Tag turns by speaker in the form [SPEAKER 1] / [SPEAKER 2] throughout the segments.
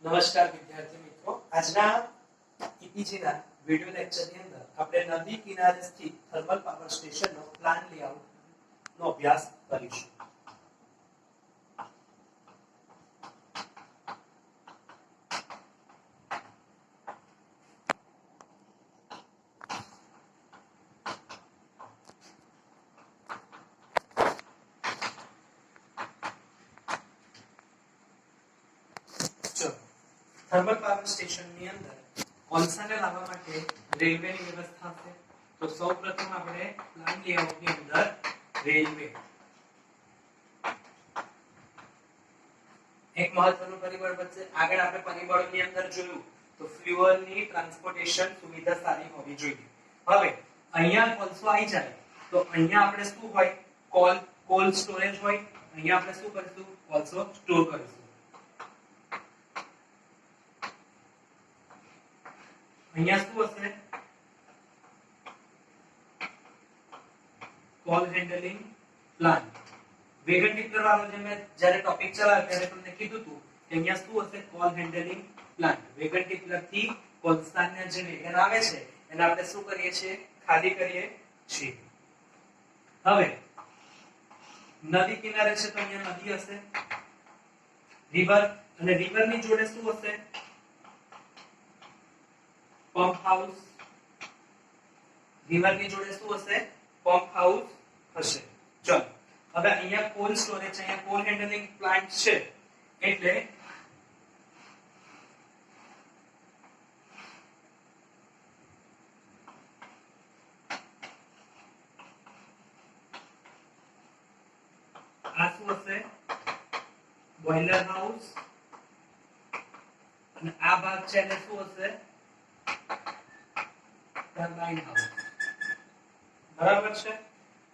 [SPEAKER 1] નમસ્કાર વિદ્યાર્થી મિત્રો, આજના ઈપીજી ના વિડિયો લેક્ચરની અંદર આપણે નદી કિનારે સ્થિત થર્મલ પાવર સ્ટેશનનો પ્લાન લેઆઉટ નો અભ્યાસ કરીશું. થર્મલ પાવર સ્ટેશનની અંદર કોલસાને લાવવા માટે રેલવેની વ્યવસ્થા છે. તો સૌપ્રથમ આપણે પ્લાન લેઆઉટની અંદર રેલવે એક મહત્વનું પરિબળ બનશે. આગળ આપણે પરિબળોની અંદર જોયું તો ફ્યુઅલની ટ્રાન્સપોર્ટેશન સુવિધા સારી હોવી જોઈએ. હવે અહીંયા કોલસો આવી જાય તો અહીંયા આપણે શું હોય, કોલ્ડ સ્ટોરેજ હોય. અહીંયા આપણે શું કરીશું, કોલસો સ્ટોર કરીશું. અહીંયા શું હશે, coal handling plant. Wagon tipper વાળો જે મેં જ્યારે ટોપિક ચલાવ્યો ત્યારે તમને કીધું હતું કે અહીંયા શું હશે, coal handling plant. Wagon tipper થી કોલસાના જે વેગન આવે છે એને આપણે શું કરીએ છીએ, ખાલી કરીએ છીએ. હવે નદી કિનારે છે તો અહીંયા નદી હશે, રિવર, અને રિવરની જોડે શું હશે, પંપ હાઉસ. રિવરની જોડે શું હશે, પંપ હાઉસ હશે. ચલો હવે અહીંયા કોલ્ડ સ્ટોરેજ છે, અહીંયા કોલ હેન્ડલિંગ પ્લાન્ટ છે એટલે આ શું હશે, બોઇલર હાઉસ, અને આ ભાગ છે એટલે શું હશે, ટર્બાઇન હાઉસ. બરાબર છે.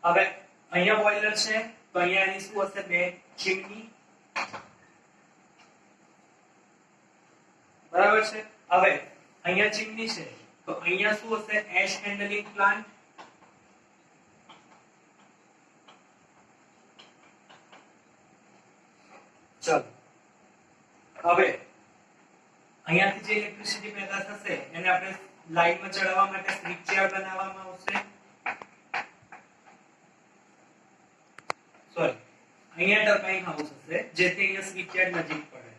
[SPEAKER 1] હવે અહીંયા બોઇલર છે તો અહીંયા એની શું હશે, બે ચીમની. બરાબર છે. હવે અહીંયા ચીમની છે તો અહીંયા શું હશે, એશ હેન્ડલિંગ પ્લાન્ટ. ચલો હવે અહીંયાથી જે ઇલેક્ટ્રિસિટી પેદા થશે એને આપણે લાઈનમાં ચડાવવા માટે સ્વિચયાર્ડ બનાવવામાં આવશે. સોરી, અહીંયા ટર્બાઇન હાઉસ હશે જેથી અહીંયા સ્વિચયાર્ડ નજીક પડે,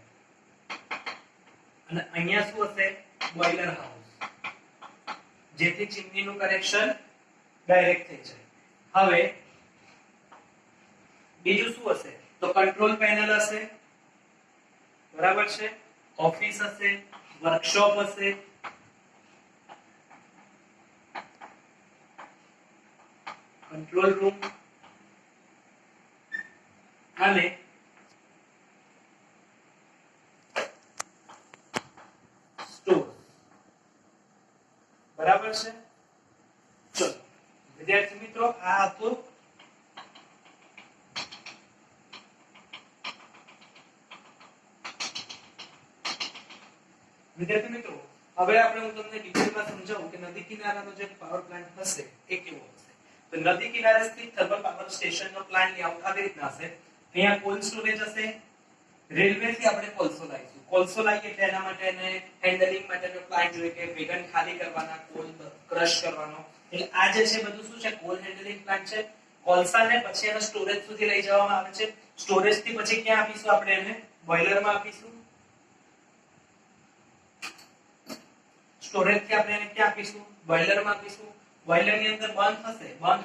[SPEAKER 1] અને અહીંયા શું હશે, બોઇલર હાઉસ જેથી ચીમનીનું કનેક્શન ડાયરેક્ટ થઈ જાય. હવે બીજું શું હશે, તો કંટ્રોલ પેનલ હશે. બરાબર છે. ઓફિસ હશે, વર્કશોપ હશે, કંટ્રોલ રૂમ અને સ્ટોર. બરાબર છે. ચલો વિદ્યાર્થી મિત્રો, આ હતું વિદ્યાર્થી મિત્રો. હવે આપણે હું તમને ડિટેલમાં સમજાવું કે નદી કિનારાનો જે પાવર પ્લાન્ટ હશે એ કેવો હશે. તો નદી કિનારે સ્થિત થર્મલ પાવર સ્ટેશનનો પ્લાન લેઆઉટ આવી રીતના હશે. અહીંયા કોલ્ડ સ્ટોરેજ હશે. રેલવે થી આપણે કોલસો લાવીશું. કોલસો લાવીએ એટલે એના માટે એને હેન્ડલિંગ માટેનો પ્લાન જોઈએ કે વેગન ખાલી કરવાના, કોલ ક્રશ કરવાનો. એટલે આ જે છે બધું શું છે, કોલ હેન્ડલિંગ પ્લાન્ટ છે. કોલસાને પછી એને સ્ટોરેજ સુધી લઈ જવામાં આવે છે. સ્ટોરેજ થી પછી ક્યાં આપીશું, આપણે એને બોઇલરમાં આપીશું. સ્ટોરેજ થી આપણે એને ક્યાં આપીશું, બોઇલરમાં આપીશું. બોઇલર ની અંદર બંધ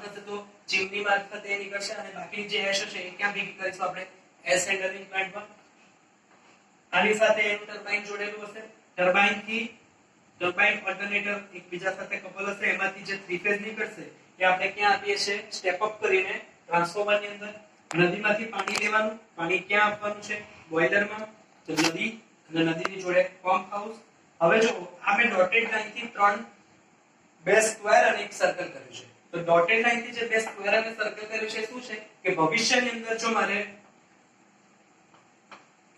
[SPEAKER 1] થશે તો ચીમની મારફતે એ નીકળશે, અને બાકીની જે એશ હશે એ ક્યાં ભેગી કરીશું, આપણે એસ હેન્ડલિંગ પ્લાન્ટમાં. આની સાથે એનું ટર્બાઇન જોડેલું હશે. ટર્બાઇન ઓલ્ટરનેટર એકબીજા સાથે કપલ હશે. એમાંથી જે થ્રી ફેઝ નીકળશે એ આપણે ક્યાં આપીએ છીએ, સ્ટેપ અપ કરીને ટ્રાન્સફોર્મર ની અંદર. નદીમાંથી પાણી લેવાનું, પાણી ક્યાં આપવાનું છે, બોઇલરમાં. તો નદી, અને નદીની જોડે પંપ હાઉસ. હવે જો આપણે ડોટેડ લાઈન થી બે સ્ક્વેર અને એક સર્કલ કર્યું છે. તો ડોટેડ લાઈન થી જે બે સ્ક્વેર અને સર્કલ કર્યું છે શું છે કે ભવિષ્યની અંદર જો મારે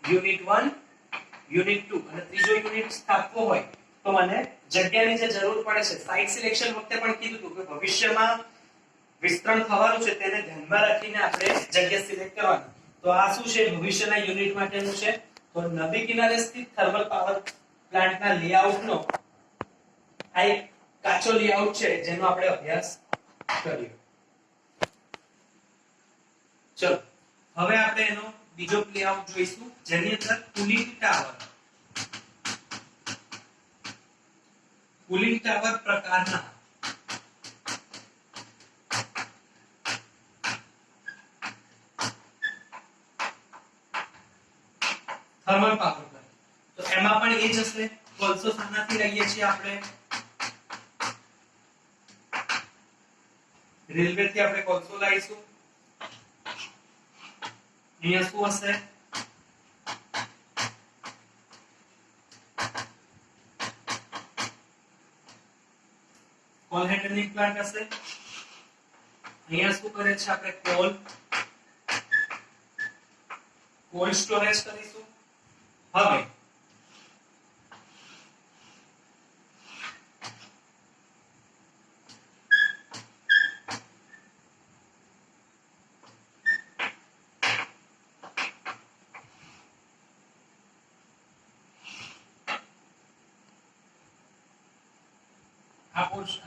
[SPEAKER 1] યુનિટ 1, યુનિટ 2 અને ત્રીજો યુનિટ સ્થાપવો હોય તો મને જગ્યાની જે જરૂર પડે છે. સાઇટ સિલેક્શન વખતે પણ કીધું હતું કે ભવિષ્યમાં વિસ્તરણ થવાનું છે તેને ધ્યાનમાં રાખીને આપણે જગ્યા સિલેક્ટ કરવાની. તો આ શું છે, ભવિષ્યના યુનિટ માટેનું છે. તો નદી કિનારે સ્થિત થર્મલ પાવર પ્લાન્ટના લેઆઉટનો આ એક કાચો લેઆઉટ છે જેનો આપણે અભ્યાસ કર્યો. ચલો હવે આપણે એનો બીજો લેઆઉટ જોઈશું જેની અંદર કુલિંગ ટાવર પ્રકારના થર્મલ પાવર પ્લાન્ટ. તો એમાં પણ એ જ હશે. કોલસો શાનાથી લઈએ છીએ આપણે? રેલવે થી આપણે કોલસો લાવીશું. અહીંયા શું હશે? કોલ હેન્ડલિંગ પ્લાન્ટ હશે. અહીંયા શું કરે છે? આપણે કોલ્ડ સ્ટોરેજ કરીશું. હવે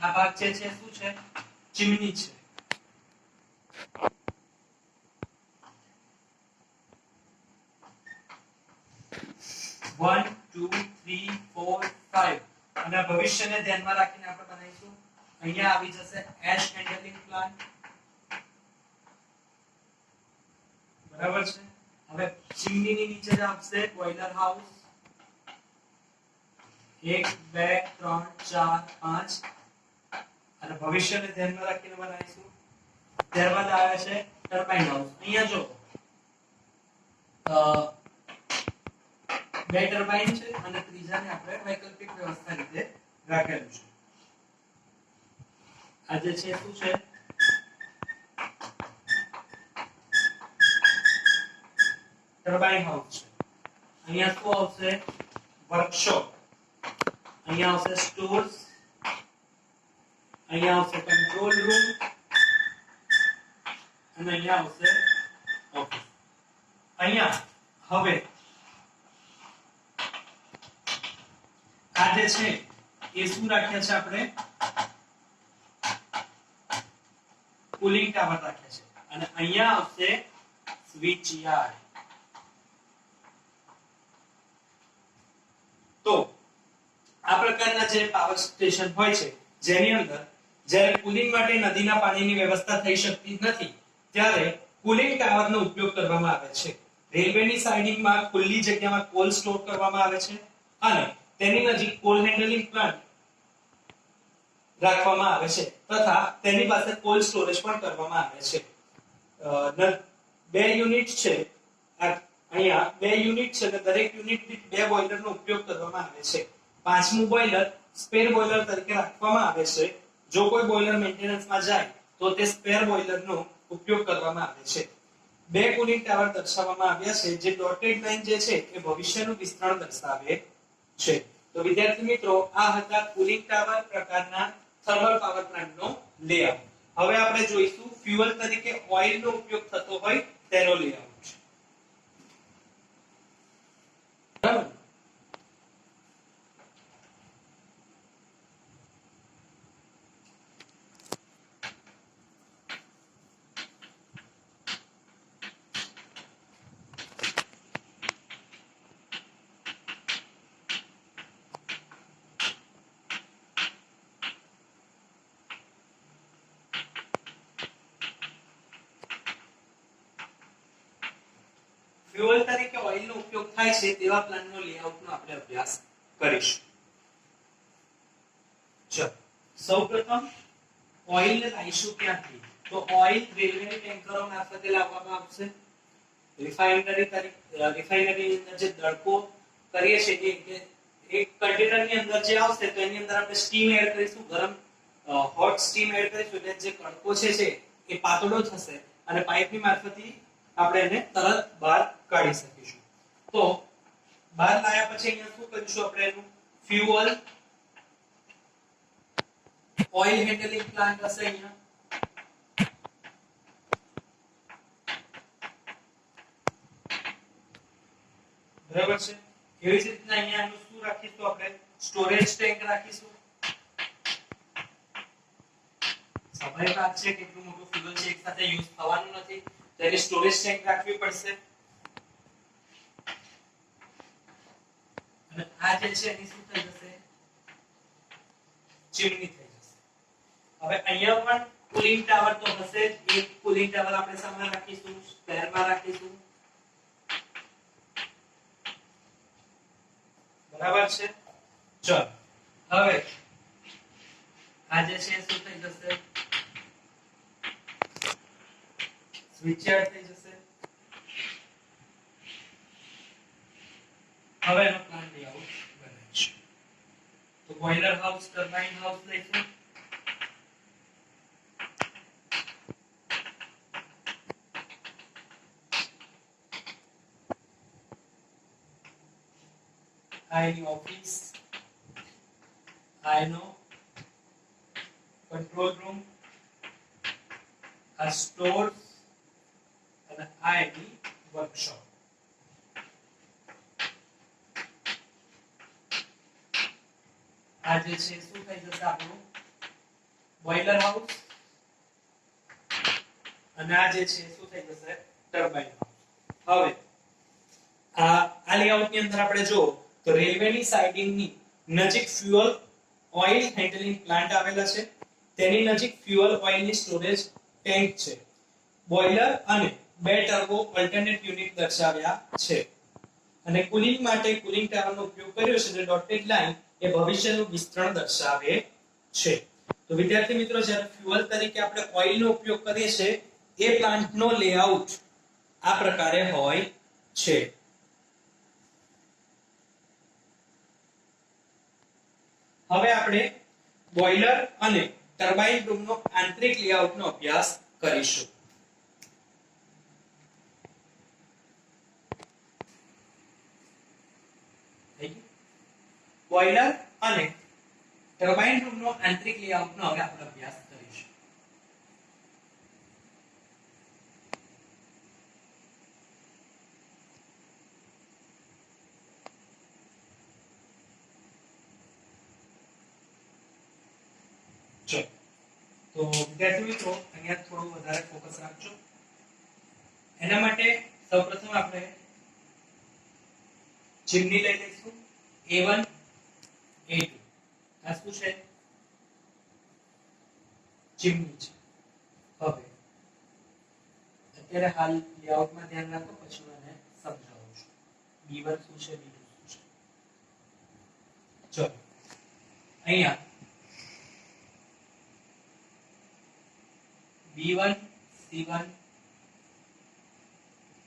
[SPEAKER 1] આ ભાગ છે શું છે? ચીમની છે. One, two, three, four, five. અને ભવિષ્યને ધ્યાનમાં રાખીને આપણે બનાવીશું. અહીંયા આવી જશે એશ હેન્ડલિંગ પ્લાન્ટ. બરાબર છે. હવે ચીમનીની નીચે જ આવશે બોઇલર હાઉસ. 1 2 3 4 5 અને ભવિષ્યને ધ્યાનમાં રાખીને બનાવીશું. ત્યારબાદ આવે છે ટર્બાઇન હાઉસ. અહીંયા જો બે ટર્બાઇન છે અને ત્રીજાને આપણે વૈકલ્પિક વ્યવસ્થા રીતે રાખેલું છે. આ જે છે શું છે? ટર્બાઇન હાઉસ છે. અહીંયા શું આવશે? વર્કશોપ. અહીંયા આવશે સ્ટોર્સ. અહીંયા આવશે કંટ્રોલ રૂમ અને અહીંયા આવશે ઓફિસ. અહીંયા હવે આ જે છે એ શું રાખ્યા છે? આપણે કુલિંગ ટાવર રાખ્યા છે અને અહીંયા આવશે સ્વિચ યાર્ડ. તો આ પ્રકારના જે પાવર સ્ટેશન હોય છે જેની અંદર જ્યારે કુલિંગ માટે નદીના પાણીની વ્યવસ્થા થઈ શકતી નથી ત્યારે કુલિંગ ટાવરનો ઉપયોગ કરવામાં આવે છે. રેલવેની સાઇડિંગમાં ખુલ્લી જગ્યામાં કોલ સ્ટોર કરવામાં આવે છે અને તેની નજીક કોલ હેન્ડલિંગ પ્લાન્ટ રાખવામાં આવે છે તથા તેની પાસે કોલ સ્ટોરેજ પણ કરવામાં આવે છે. બે યુનિટ છે. અહીંયા બે યુનિટ છે. દરેક યુનિટ દીઠ બે બોઇલરનો ઉપયોગ કરવામાં આવે છે. પાંચમું બોઇલર સ્પેર બોઇલર તરીકે રાખવામાં આવે છે. જો કોઈ બોઇલર મેન્ટેનન્સમાં જાય તો તે સ્પેર બોઇલરનો ઉપયોગ કરવામાં આવે છે. બે કુલિંગ ટાવર દર્શાવવામાં આવ્યા છે જે ડોટેડ લાઈન જે છે એ ભવિષ્યનું વિસ્તરણ દર્શાવે છે. તો વિદ્યાર્થી મિત્રો આ હતા કુલિંગ ટાવર પ્રકારના થર્મલ પાવર પ્લાન્ટનો લેઆઉટ. હવે આપણે જોઈશું ફ્યુઅલ તરીકે ઓઇલનો ઉપયોગ થતો હોય તેનો લેઆઉટ. બરાબર. ફ્યુઅલ તરીકે ઓઇલનો ઉપયોગ થાય છે તેવા પ્લાન્ટનો લેઆઉટનો આપણે અભ્યાસ કરીશું. ચલો સૌપ્રથમ ઓઇલને લાવીશું ક્યાંથી? તો ઓઇલ રેલવેની ટેન્કરો મારફતે લાવવામાં આવશે. રિફાઇનરીની અંદર જે દળકો કરીએ છીએ કે એક કન્ટેનરની અંદર જે આવશે તો એની અંદર આપણે સ્ટીમ એડ કરીશું. ગરમ હોટ સ્ટીમ એડ કરીશું એટલે જે કડકો છે એ પાતળો થશે અને પાઇપની મારફતે આપણે એને તરત બહાર કાઢી શકીશું. તો બહાર લાયા પછી અહીંયા શું કરીશું? આપણે એનું ફ્યુઅલ ઓઇલ હેન્ડલિંગ પ્લાન્ટ હશે. અહીંયા બરાબર છે. એવી જ રીતના અહીંયા આનું શું રાખીશું આપણે સ્ટોરેજ ટેન્ક રાખીશું. સ્વાભાવિક વાત છે કે એટલું મોટું ફ્યુઅલ છે એક સાથે યુઝ થવાનું નથી, તો એની સ્ટોરેજ ટેન્ક રાખવી પડશે. અને આ જે છે એની શું થઈ જશે ચીમની થઈ જશે. હવે અહીંયા પણ કુલિંગ ટાવર તો હશે જ. એક કુલિંગ ટાવર આપણે સામે રાખીશું, સ્પેરમાં રાખીશું. બરાબર છે. ચલો હવે આ જે છે શું થઈ જશે સ્વિચયાર્ડ થઈ જશે. હવે એનો પ્લાન લેઆઉટ બનાવીશું. તો બોઇલર હાઉસ, ટર્બાઇન હાઉસ લઈશું. આ એની ઓફિસ, આ એનો કંટ્રોલ રૂમ, આ સ્ટોર્સ અને આ એની વર્કશોપ. આ જે છે શું થઈ જશે આપણું બોઇલર હાઉસ અને આ જે છે શું થઈ જશે ટર્બાઇન હાઉસ. હવે આ લેઆઉટ ની અંદર આપણે જો તો રેલવેની સાઇડિંગની નજીક ફ્યુઅલ ઓઇલ હેન્ડલિંગ પ્લાન્ટ આવેલા છે. તેની નજીક ફ્યુઅલ ઓઇલની સ્ટોરેજ ટેન્ક છે. બોઇલર અને બે ટર્બો ઓલ્ટરનેટ યુનિટ દર્શાવ્યા છે. અને કુલિંગ માટે કુલિંગ ટાવરનો ઉપયોગ કર્યો છે. જે ડોટેડ લાઇન એ ભવિષ્યનું વિસ્તરણ દર્શાવે છે. તો વિદ્યાર્થી મિત્રો જ્યારે ફ્યુઅલ તરીકે આપણે ઓઇલનો ઉપયોગ કરીએ છીએ એ પ્લાન્ટનો લેઆઉટ આ પ્રકારે હોય છે. હવે આપણે બોઇલર અને ટર્બાઇન રૂમનો આંતરિક લેઆઉટનો અભ્યાસ કરીશું. બોઇલર અને ટર્બાઇન રૂમનો આંતરિક લેઆઉટનો હવે આપણે અભ્યાસ કરીશું. તો વિદ્યાર્થી મિત્રો અહીંયા થોડું વધારે ફોકસ રાખજો. એના માટે સૌપ્રથમ આપણે ચીમની લઈ લઈશું. A1 A2 આ શું છે ચીમની છે. હવે અત્યારે હાલ લેઆઉટમાં ધ્યાન રાખો, પછી હું એને સમજાવું છું. B1 શું છે, B2 શું છે. ચલો અહીંયા B1 C1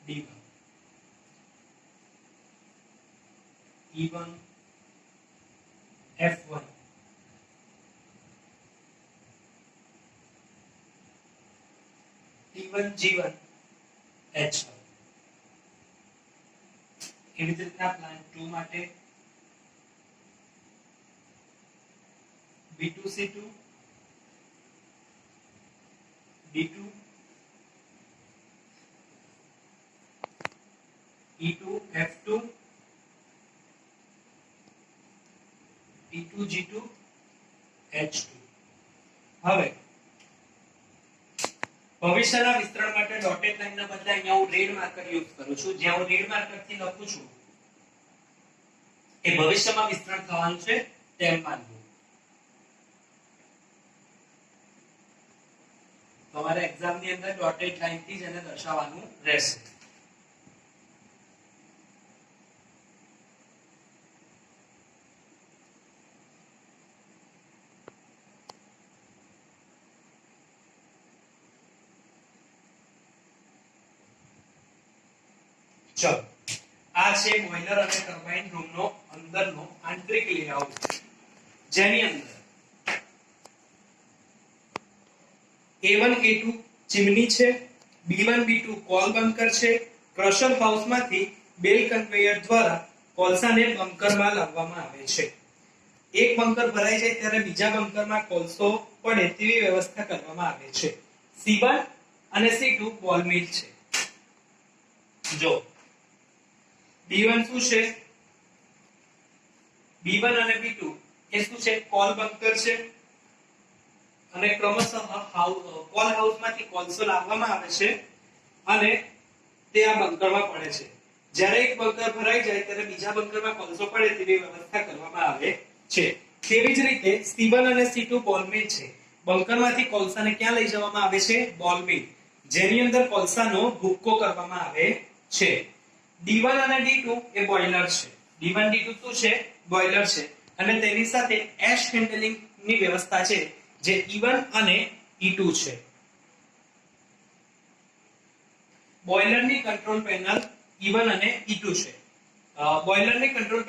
[SPEAKER 1] D1 E1 F1 T1 G1 H1. એવી જ રીતના પ્લાન્ટ 2 માટે B2 C2 D2 E2 F2 T2 G2 H2. હવે ભવિષ્યના વિસ્તરણ માટે ડોટેડ લાઇનના બદલે અહીંયા હું રેડ માર્કર યુઝ કરું છું. જ્યાં હું રેડ માર્કર થી લખું છું એ ભવિષ્યમાં વિસ્તરણ થવાનું છે તેમ માનવું. તમારે એક્ઝામ ની અંદર ડોટેડ લાઇન થી જ એને દર્શાવવાનું રહેશે. ચલો આ છે બોઇલર અને ટર્બાઇન રૂમનો અંદરનો આંતરિક લેઆઉટ, જેની અંદર A1 A2 ચીમની છે, B1 B2 કોલ બંકર છે. ક્રશર હાઉસમાંથી બેલ કન્વેયર દ્વારા કોલસાને બંકરમાં લાવવામાં આવે છે. એક બંકર ભરાઈ જાય ત્યારે બીજા બંકરમાં કોલસો પડે તેવી વ્યવસ્થા કરવામાં આવે છે. C1 અને C2 બોલ મિલ છે. જો B1 શું છે? B1 અને B2 એ શું છે? કોલ બંકર છે અને ક્રમશઃ કોલ હાઉસમાંથી કોલસો લાવવામાં આવે છે અને તે આ બંકરમાં પડે છે. જ્યારે એક બંકર ભરાઈ જાય ત્યારે બીજા બંકરમાં કોલસો પડે તેવી વ્યવસ્થા કરવામાં આવે છે. તેવી જ રીતે C1 અને C2 બોલ મિલ છે. બંકરમાંથી કોલસાને ક્યાં લઈ જવામાં આવે છે? બોલ મિલ, જેની અંદર કોલસાનો ભૂક્કો કરવામાં આવે છે. D1 અને D2 એ બોઇલર છે. D1 D2 શું છે? બોઇલર છે અને તેની સાથે એશ હેન્ડલિંગ ની વ્યવસ્થા છે જે E1 અને E2 છે. બોઇલરની કંટ્રોલ પેનલ E1 અને E2 છે. બોઇલરની કંટ્રોલ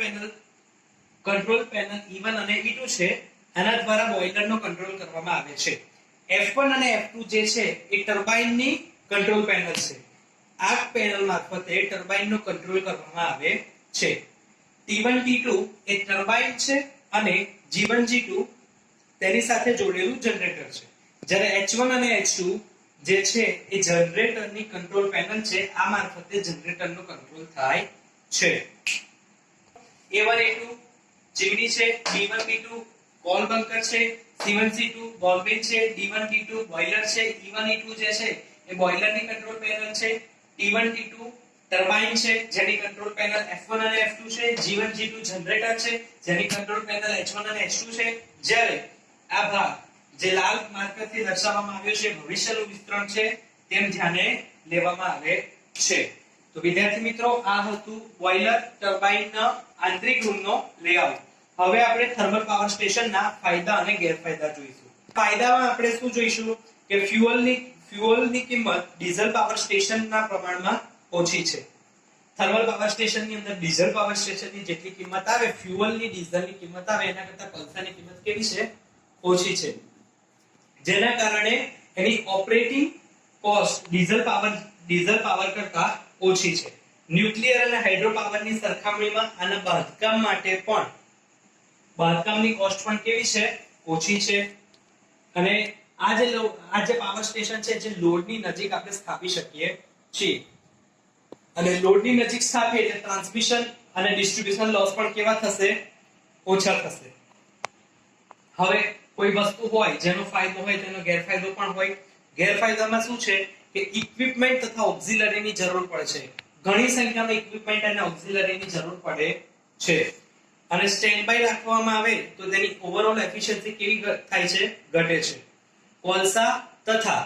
[SPEAKER 1] પેનલ E1 અને E2 છે. આના દ્વારા બોઇલરનો કંટ્રોલ કરવામાં આવે છે. F1 અને F2 જે છે એ ટર્બાઇનની કંટ્રોલ પેનલ છે. આ પેનલ મારફતે ટર્બાઇનનો કંટ્રોલ કરવામાં આવે છે. T1 T2 એ ટર્બાઇન છે અને G1 G2 તેની સાથે જોડેલું જનરેટર છે. જ્યારે H1 અને H2 જે છે એ જનરેટરની કંટ્રોલ પેનલ છે. આ મારફતે જનરેટરનો કંટ્રોલ થાય છે. A1 A2 ચીમની છે, B1 B2 કોલ બંકર છે, C1 C2 બોલ મિલ છે, D1 D2 બોઇલર છે, E1 E2 જે છે એ બોઇલરની કંટ્રોલ પેનલ છે, T1 T2 ટર્બાઇન છે જેની કંટ્રોલ પેનલ F1 અને F2 છે, G1 G2 જનરેટર છે જેની કંટ્રોલ પેનલ H1 અને H2 છે. જ્યારે આ ભાગ જે લાલ માર્કરથી દર્શાવવામાં આવ્યો છે ભવિષ્યનું વિસ્તરણ છે તેમ ધ્યાને લેવામાં આવે છે. તો વિદ્યાર્થી મિત્રો આ હતું બોઇલર ટર્બાઇનના આંતરિક રૂમનો લેઆઉટ. હવે આપણે થર્મલ પાવર સ્ટેશનના ફાયદા અને ગેરફાયદા જોઈશું. ફાયદામાં આપણે શું જોઈશું કે ફ્યુઅલની કિંમત ડીઝલ પાવર સ્ટેશનના પ્રમાણમાં ઓછી છે. થર્મલ પાવર સ્ટેશનની અંદર ડીઝલ પાવર સ્ટેશનની જેટલી કિંમત આવે, ફ્યુઅલની ડીઝલની કિંમત આવે એના કરતાં કોલસાની કિંમત કેવી છે? ઓછી છે. જેના કારણે એની ઓપરેટિંગ કોસ્ટ ડીઝલ પાવર કરતાં ઓછી છે. ન્યુક્લિયર અને હાઇડ્રો પાવરની સરખામણીમાં આના બાંધકામ માટે પણ બાંધકામની કોસ્ટ પણ કેવી છે? ઓછી છે. અને આ જે પાવર સ્ટેશન છે જે લોડની નજીક આપણે સ્થાપી શકીએ છીએ. અને લોડની નજીક સ્થાપીએ એટલે ટ્રાન્સમિશન અને ડિસ્ટ્રીબ્યુશન લોસ પણ કેવા થશે? ઓછા થશે. હવે કોઈ વસ્તુ હોય જેનો ફાયદો હોય તેનો ગેરફાયદો પણ હોય. ગેરફાયદામાં શું છે કે ઇક્વિપમેન્ટ તથા ઓક્સિલરીની જરૂર પડે છે. ઘણી સંખ્યામાં ઇક્વિપમેન્ટ અને ઓક્સિલરીની જરૂર પડે છે. અને સ્ટેન્ડ બાય રાખવામાં આવે તો તેની ઓવરઓલ એફિશિયન્સી કેવી થાય છે? ઘટે છે. કોલસા તથા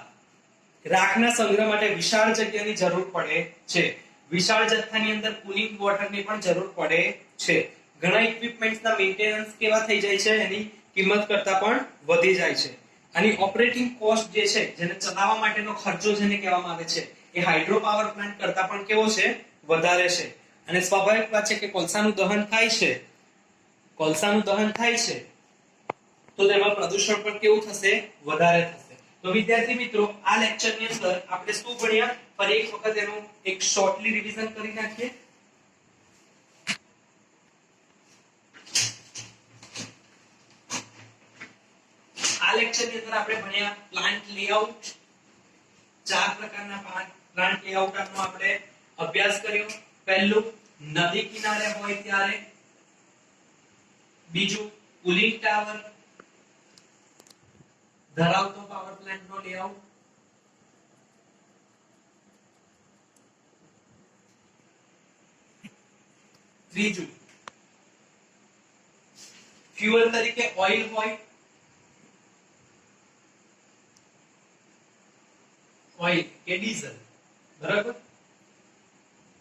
[SPEAKER 1] રાખના સંગ્રહ માટે વિશાળ જગ્યાની જરૂર પડે છે. વિશાળ જથ્થાની અંદર કુલિંગ વોટરની પણ જરૂર પડે છે. ઘણા ઇક્વિપમેન્ટ્સના મેન્ટેનન્સ કેવા થઈ જાય છે? એની કિંમત કરતા પણ વધી જાય છે. આની ઓપરેટિંગ કોસ્ટ જે છે, જેને ચલાવવા માટેનો ખર્ચો જેને કહેવામાં આવે છે, એ હાઇડ્રો પાવર પ્લાન્ટ કરતા પણ કેવો છે? વધારે છે. અને સ્વાભાવિક વાત છે કે કોલસાનું દહન થાય છે તો તેમાં પ્રદૂષણ પણ કેવું થશે? વધારે થશે. તો વિદ્યાર્થી મિત્રો આ લેક્ચરની અંદર આપણે શું ભણ્યા? ફરી એક વખત એનું એક શોર્ટલી રિવિઝન કરી નાખીએ. આ લેક્ચરની અંદર આપણે ભણ્યા પ્લાન્ટ લેઆઉટ. 4 પ્રકારના પ્લાન્ટ લેઆઉટનો આપણે અભ્યાસ કર્યો. પહેલું નદી કિનારે હોય ત્યારે, બીજું કુલિંગ ટાવર ધરાવતો પાવર પ્લાન્ટનો લેઆઉટ, ત્રીજું ફ્યુઅલ તરીકે ઓઇલ હોય, ઓઇલ કે ડીઝલ, બરાબર.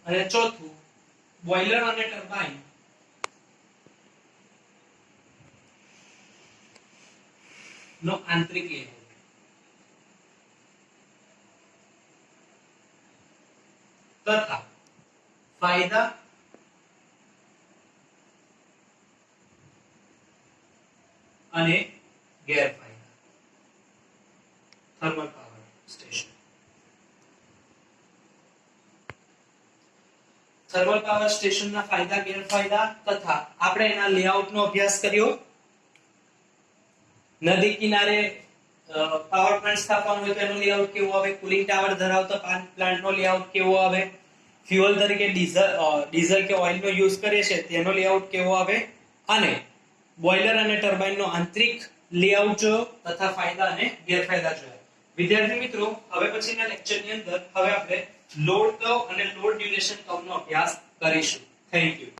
[SPEAKER 1] અને ચોથું બોઇલર અને ટર્બાઇન નો આંતરિક લેઆઉટ. તથા ફાયદા અને ગેરફાયદા thermal power station. Thermal power સ્ટેશનના ફાયદા ગેરફાયદા તથા આપણે એના લેઆઉટનો અભ્યાસ કર્યો. નદી કિનારે પાવર પ્લાન્ટ સ્થાપવાનો હોય તો એનો લેઆઉટ કેવો આવે? કુલિંગ ટાવર ધરાવતો પ્લાન્ટનો લેઆઉટ કેવો આવે? ફ્યુઅલ તરીકે ડીઝલ કે ઓઇલ નો યુઝ કરીએ છીએ તેનો લેઆઉટ કેવો આવે અને બોઇલર અને ટર્બાઇન નો આંતરિક લેઆઉટ જોયો તથા ફાયદા અને ગેરફાયદા જોયા. વિદ્યાર્થી મિત્રો, હવે પછીના લેક્ચરની અંદર હવે આપણે લોડ કર્વ અને લોડ ડ્યુરેશન કર્વ નો અભ્યાસ કરીશું. Thank you.